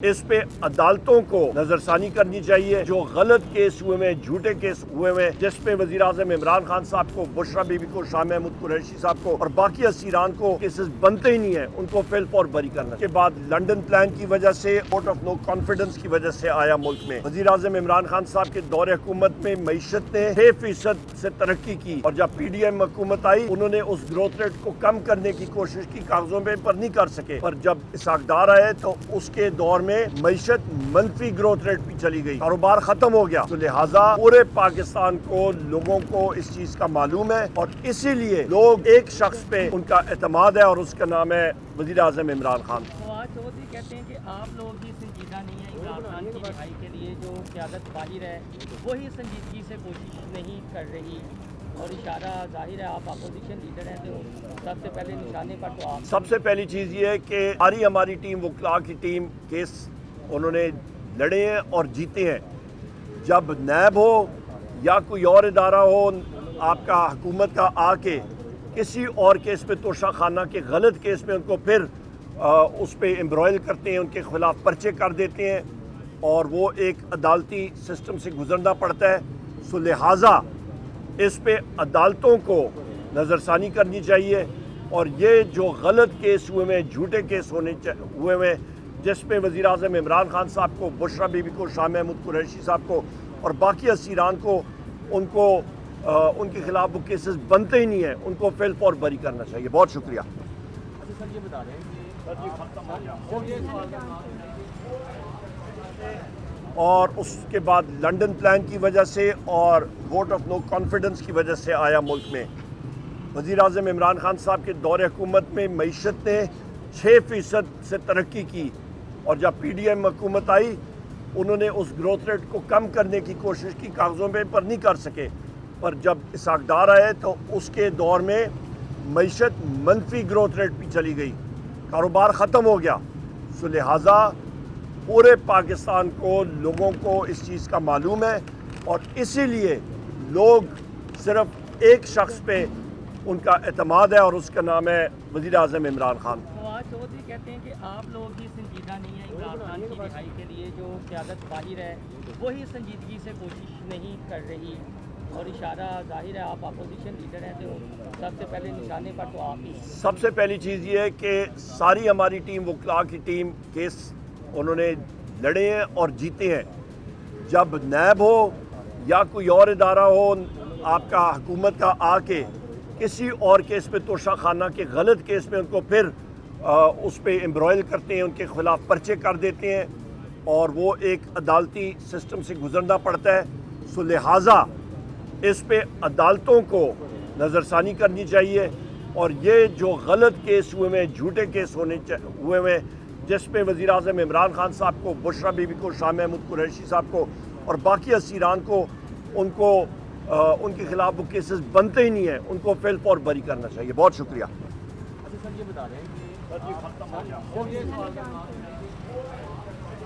اس پہ عدالتوں کو نظرثانی کرنی چاہیے۔ جو غلط کیس ہوئے ہیں، جھوٹے کیس ہوئے ہیں، جس پہ وزیر اعظم عمران خان صاحب کو، بشرا بی بی کو، شاہ محمود قریشی صاحب کو اور باقی اسیران کو کیسز بنتے ہی نہیں ہیں، ان کو فی الفور بری کرنا۔ اس کے بعد لنڈن پلان کی وجہ سے، ووٹ آف نو کانفیڈنس کی وجہ سے آیا ملک میں۔ وزیر اعظم عمران خان صاحب کے دور حکومت میں معیشت نے 6% سے ترقی کی، اور جب پی ڈی ایم حکومت آئی انہوں نے اس گروتھ ریٹ کو کم کرنے کی کوشش کی، کاغذوں پہ پر نہیں کر سکے۔ پر جب اسحاق ڈار آئے تو اس کے دور میں معیشت منفی گروتھ ریٹ پہ چلی گئی، کاروبار ختم ہو گیا۔ تو لہٰذا پورے پاکستان کو، لوگوں کو اس چیز کا معلوم ہے، اور اسی لیے لوگ ایک شخص پہ ان کا اعتماد ہے، اور اس کا نام ہے وزیر اعظم عمران خان۔ فواد چودھری کہتے ہیں کہ آپ لوگ ہی سنجیدہ نہیں ہیں عمران خان کی رہائی کے لیے، جو قیادت باہر ہے وہی سنجیدگی سے کوشش نہیں کر رہی، اور اشارہ ظاہر ہے آپ اپوزیشن لیڈر ہیں تو سب سے پہلے نشانے پر تو آپ۔ سب سے پہلی چیز یہ ہے کہ ہماری ٹیم، وکلاء کی ٹیم، کیس انہوں نے لڑے ہیں اور جیتے ہیں۔ جب نیب ہو یا کوئی اور ادارہ ہو آپ کا، حکومت کا، آ کے کسی اور کیس پہ توشہ خانہ کے غلط کیس میں ان کو پھر اس پہ امبرائل کرتے ہیں، ان کے خلاف پرچے کر دیتے ہیں، اور وہ ایک عدالتی سسٹم سے گزرنا پڑتا ہے۔ سو لہٰذا اس پہ عدالتوں کو نظرثانی کرنی چاہیے، اور یہ جو غلط کیس ہوئے ہیں، جھوٹے کیس ہوئے ہیں، جس پہ وزیر اعظم عمران خان صاحب کو، بشرا بی بی کو، شاہ محمود قریشی صاحب کو اور باقی اسیران کو، ان کے خلاف وہ کیسز بنتے ہی نہیں ہیں، ان کو فی الفور بری کرنا چاہیے۔ بہت شکریہ۔ سر یہ بتا رہے ہیں اور اس کے بعد لنڈن پلان کی وجہ سے اور ووٹ آف نو کانفیڈنس کی وجہ سے آیا ملک میں۔ وزیر اعظم عمران خان صاحب کے دور حکومت میں معیشت نے 6% سے ترقی کی، اور جب پی ڈی ایم حکومت آئی انہوں نے اس گروتھ ریٹ کو کم کرنے کی کوشش کی، کاغذوں پہ پر نہیں کر سکے۔ پر جب اسحاق ڈار آئے تو اس کے دور میں معیشت منفی گروتھ ریٹ پہ چلی گئی، کاروبار ختم ہو گیا۔ سو لہٰذا پورے پاکستان کو، لوگوں کو اس چیز کا معلوم ہے، اور اسی لیے لوگ صرف ایک شخص پہ ان کا اعتماد ہے، اور اس کا نام ہے وزیر اعظم عمران خان۔ فواد چودھری کہتے ہیں کہ آپ لوگ ہی سنجیدہ نہیں ہیں عمران خان کی رہائی کے لیے، جو قیادت باہر ہے وہی سنجیدگی سے کوشش نہیں کر رہی، اور اشارہ ظاہر ہے آپ اپوزیشن لیڈر ہیں تو سب سے پہلے نشانے پر تو آپ ہی۔ سب سے پہلی چیز یہ ہے کہ ہماری ٹیم، وکلاء کی ٹیم، کیس انہوں نے لڑے ہیں اور جیتے ہیں۔ جب نیب ہو یا کوئی اور ادارہ ہو آپ کا، حکومت کا، آ کے کسی اور کیس پہ توشہ خانہ کے غلط کیس میں ان کو پھر اس پہ امبرائل کرتے ہیں، ان کے خلاف پرچے کر دیتے ہیں، اور وہ ایک عدالتی سسٹم سے گزرنا پڑتا ہے۔ سو لہٰذا اس پہ عدالتوں کو نظرثانی کرنی چاہیے، اور یہ جو غلط کیس ہوئے ہیں، جھوٹے کیس ہوئے ہیں، جس پہ وزیر اعظم عمران خان صاحب کو، بشرا بی بی کو، شاہ محمود قریشی صاحب کو اور باقی اسیران کو، ان کے خلاف وہ کیسز بنتے ہی نہیں ہیں، ان کو فی الفور بری کرنا چاہیے۔ بہت شکریہ۔ سر یہ بتا رہے ہیں